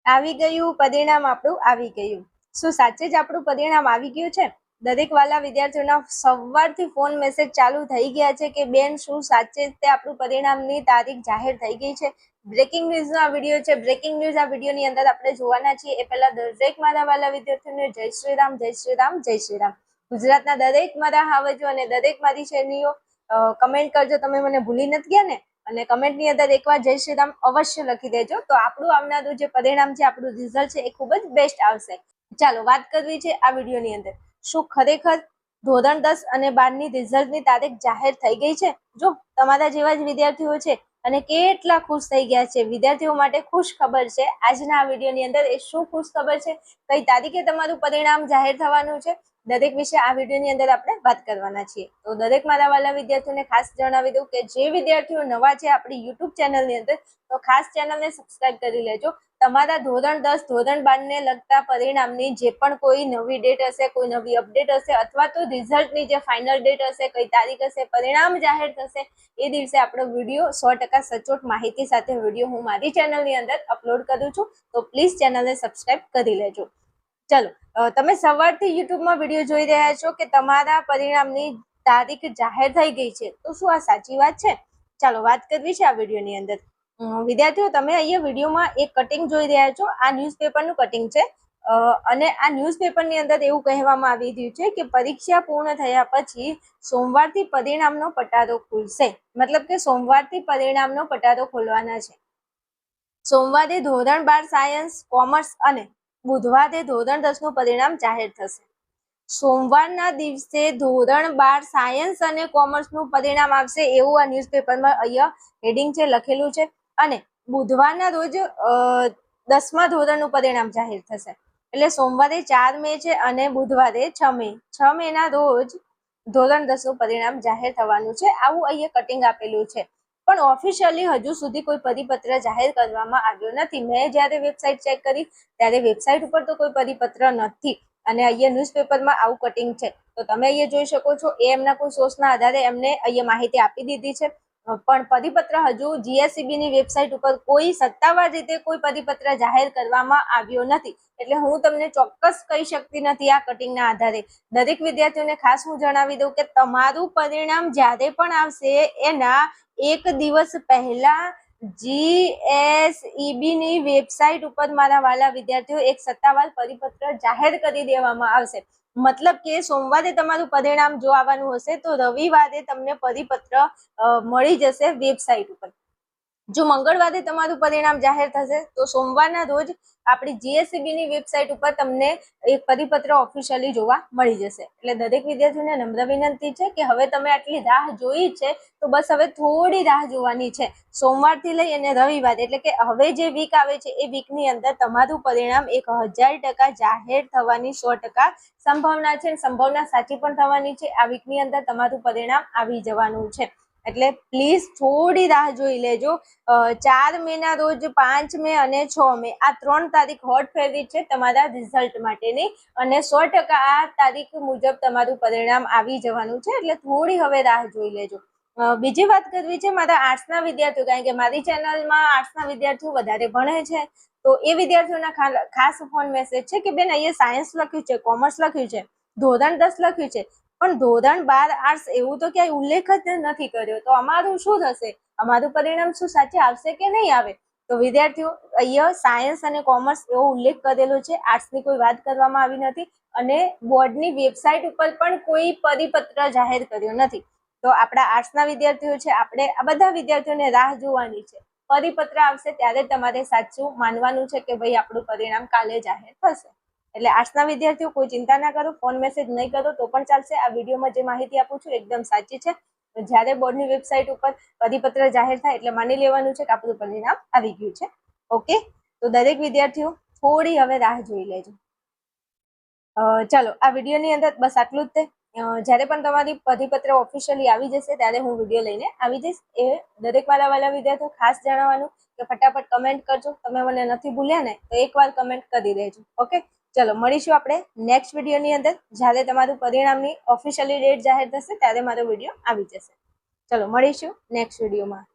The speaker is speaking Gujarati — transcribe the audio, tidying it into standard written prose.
આવી ગયું પરિણામ, આપણું આવી ગયું. શું સાચે જ આપણું પરિણામ આવી ગયું છે? દરેક વાલા વિદ્યાર્થીઓના સવારથી ફોન મેસેજ ચાલુ થઈ ગયા છે કે બેન શું સાચે તે આપણું પરિણામની તારીખ જાહેર થઈ ગઈ છે. બ્રેકિંગ ન્યૂઝનો આ વિડીયો છે. બ્રેકિંગ ન્યૂઝ આ વિડીયોની અંદર આપણે જોવાના છીએ. એ પહેલા દરેક મારા વાલા વિદ્યાર્થીઓને જય શ્રી રામ, જય શ્રી રામ, જય શ્રી રામ. ગુજરાતના દરેક મારા હાવજો અને દરેક મારી શેરણીઓ કમેન્ટ કરજો, તમે મને ભૂલી નથી ગયા ને? અને કમેન્ટની અંદર એકવાર જય શ્રી રામ અવશ્ય લખી દેજો, તો આપણું આવનારું જે પરિણામ છે, આપણું રિઝલ્ટ છે, એ ખૂબ જ બેસ્ટ આવશે. ચાલો વાત કરવી છે આ વિડીયોની અંદર. શું ખરેખર ધોરણ 10 અને 12ની રિઝલ્ટની તારીખ જાહેર થઈ ગઈ છે? જો તમારા જેવા જ વિદ્યાર્થીઓ છે અને કેટલા ખુશ થઈ ગયા છે. વિદ્યાર્થીઓ માટે ખુશ ખબર છે આજના આ વિડીયોની અંદર. એ શું ખુશ ખબર છે, કઈ તારીખે તમારું પરિણામ જાહેર થવાનું છે, દરેક વિશે આ વિડીયોની અંદર આપણે વાત કરવાના છીએ. તો દરેક મારા વાલા વિદ્યાર્થીઓને ખાસ જણાવી દઉં કે જે વિદ્યાર્થીઓ નવા છે આપણી યુટ્યુબ ચેનલની અંદર, તો ખાસ ચેનલને સબસ્ક્રાઇબ કરી લેજો. તમારા ધોરણ 10 ધોરણ 12ને લગતા પરિણામની જે પણ કોઈ નવી ડેટ હશે, કોઈ નવી અપડેટ હશે, અથવા તો રિઝલ્ટની જે ફાઇનલ ડેટ હશે, કઈ તારીખ હશે, પરિણામ જાહેર થશે, એ દિવસે આપણો વિડીયો 100% સચોટ માહિતી સાથે વિડીયો હું મારી ચેનલની અંદર અપલોડ કરું છું. તો પ્લીઝ ચેનલને સબસ્ક્રાઇબ કરી લેજો. ચલો, તમે સવારથી યુટ્યુબમાં વિડીયો જોઈ રહ્યા છો કે તમારા પરિણામની તારીખ જાહેર થઈ ગઈ છે. તો શું આ સાચી વાત છે? ચાલો વાત કરવી છે આ વિડીયોની અંદર. વિદ્યાર્થીઓ, તમે અહીંયા વિડીયોમાં એક કટિંગ જોઈ રહ્યા છો. આ ન્યૂઝપેપરનું કટિંગ છે અને આ ન્યૂઝપેપરની અંદર એવું કહેવામાં આવી રહ્યું છે કે પરીક્ષા પૂર્ણ થયા પછી સોમવારથી પરિણામનો પટારો ખુલશે. મતલબ કે સોમવારથી પરિણામનો પટારો ખોલવાના છે. સોમવારે ધોરણ 12 સાયન્સ, કોમર્સ અને બુધવારે ધોરણ 10નું પરિણામ જાહેર થશે. સોમવારના દિવસે ધોરણ 12 સાયન્સ અને કોમર્સનું પરિણામ આવશે એવું આ ન્યૂઝપેપરમાં અહીંયા હેડિંગ છે, લખેલું છે. અને બુધવારના રોજ 10મા ધોરણનું પરિણામ જાહેર થશે. એટલે સોમવારે 4 મે છે અને બુધવારે 6 મે. 6 મેના રોજ ધોરણ 10નું પરિણામ જાહેર થવાનું છે. આવું અહીંયા કટિંગ આપેલું છે. પણ ઓફિશિયલી હજુ સુધી કોઈ પરિપત્ર જાહેર કરવામાં આવ્યો નથી. મેં જ્યારે વેબસાઇટ ચેક કરી ત્યારે વેબસાઇટ ઉપર તો કોઈ પરિપત્ર નથી અને અહીંયા ન્યૂઝપેપરમાં આવું કટિંગ છે. તો તમે અહીંયા જોઈ શકો છો, એ એમના કોઈ સોર્સના આધારે એમને અહીંયા માહિતી આપી દીધી છે. પણ પરિપત્ર હજુ જીએસઈબીની વેબસાઇટ ઉપર કોઈ સત્તાવાર રીતે કોઈ પરિપત્ર જાહેર કરવામાં આવ્યો નથી. એટલે હું તમને ચોક્કસ કહી શકતી નથી આ કટિંગના આધારે. દરેક વિદ્યાર્થીઓને ખાસ હું જણાવી દઉં કે તમારું પરિણામ જ્યારે પણ આવશે એના એક દિવસ પહેલા જીએસઈબીની વેબસાઇટ ઉપર મારા વાલા વિદ્યાર્થીઓ એક સત્તાવાર પરિપત્ર જાહેર કરી દેવામાં આવશે. મતલબ કે સોમવારે તમારું પરિણામ જો આવવાનું હશે તો રવિવારે તમને પરિપત્ર મળી જશે વેબસાઇટ ઉપર. જો મંગળવારે તમારું પરિણામ જાહેર થશે તો સોમવારના રોજ આપણી જીએસઈબીની વેબસાઇટ ઉપર તમને એક પરિપત્ર ઓફિશિયલી જોવા મળી જશે. એટલે દરેક વિદ્યાર્થીઓને નમ્ર વિનંતી છે કે હવે તમે આટલી રાહ જોઈ છે તો બસ હવે થોડી રાહ જોવાની છે. સોમવારથી લઈ અને રવિવાર એટલે કે હવે જે વીક આવે છે એ વીકની અંદર તમારું પરિણામ 1000% જાહેર થવાની 100% સંભાવના છે. સંભાવના સાચી પણ થવાની છે. આ વીકની અંદર તમારું પરિણામ આવી જવાનું છે. એટલે પ્લીઝ થોડી રાહ જોઈ લેજો. 4 મેના રોજ, 5 મે અને 6 મે આ 3 તારીખ હોટ ફેવરિટ છે તમારા રિઝલ્ટ માટેની અને 100% આ તારીખ મુજબ તમારું પરિણામ આવી જવાનું છે. એટલે થોડી હવે રાહ જોઈ લેજો. બીજી વાત કરવી છે મારા આર્ટ્સના વિદ્યાર્થીઓ, કારણ કે મારી ચેનલમાં આર્ટ્સના વિદ્યાર્થીઓ વધારે ભણે છે. તો એ વિદ્યાર્થીઓના ખાસ ફોન મેસેજ છે કે બેન અહીંયા સાયન્સ લખ્યું છે, કોમર્સ લખ્યું છે, ધોરણ 10 લખ્યું છે, પણ ધોરણ 12 આર્ટ્સ એવું તો ક્યાંય ઉલ્લેખ જ નથી કર્યો. તો અમારું શું થશે? અમારું પરિણામ શું સાચે આવશે કે નહીં આવે? તો વિદ્યાર્થીઓ, અહીંયા સાયન્સ અને કોમર્સ એવો ઉલ્લેખ કરેલો છે. આર્ટ્સની કોઈ વાત કરવામાં આવી નથી અને બોર્ડની વેબસાઇટ ઉપર પણ કોઈ પરિપત્ર જાહેર કર્યો નથી. તો આપણા આર્ટ્સના વિદ્યાર્થીઓ છે, આપણે આ બધા વિદ્યાર્થીઓને રાહ જોવાની છે. પરિપત્ર આવશે ત્યારે તમારે સાચું માનવાનું છે કે ભાઈ આપણું પરિણામ કાલે જાહેર થશે. એટલે આર્ટ્સના વિદ્યાર્થીઓ કોઈ ચિંતા ના કરો, ફોન મેસેજ નહીં કરો તો પણ ચાલશે. આ વિડીયોમાં જે માહિતી આપું છું એકદમ સાચી છે. જ્યારે બોર્ડની વેબસાઇટ ઉપર પરિપત્ર જાહેર થાય એટલે માની લેવાનું છે કે આપણું પરિણામ આવી ગયું છે. ઓકે, તો દરેક વિદ્યાર્થીઓ થોડી હવે રાહ જોઈ લેજો. ચાલો, આ વિડીયોની અંદર બસ આટલું જ તે. જ્યારે પણ તમારી પરિપત્ર ઓફિશિયલી આવી જશે ત્યારે હું વિડીયો લઈને આવી જઈશ. એ દરેક મારા વાલા વિદ્યાર્થીઓ ખાસ જણાવવાનું કે ફટાફટ કમેન્ટ કરજો. તમે મને નથી ભૂલ્યા ને તો એકવાર કમેન્ટ કરી દેજો. ઓકે, ચલો મળીશું આપણે નેક્સ્ટ વિડીયોની અંદર. જ્યારે તમારું પરિણામની ઓફિશિયલી ડેટ જાહેર થશે ત્યારે મારો વિડીયો આવી જશે. ચલો મળીશું નેક્સ્ટ વિડીયોમાં.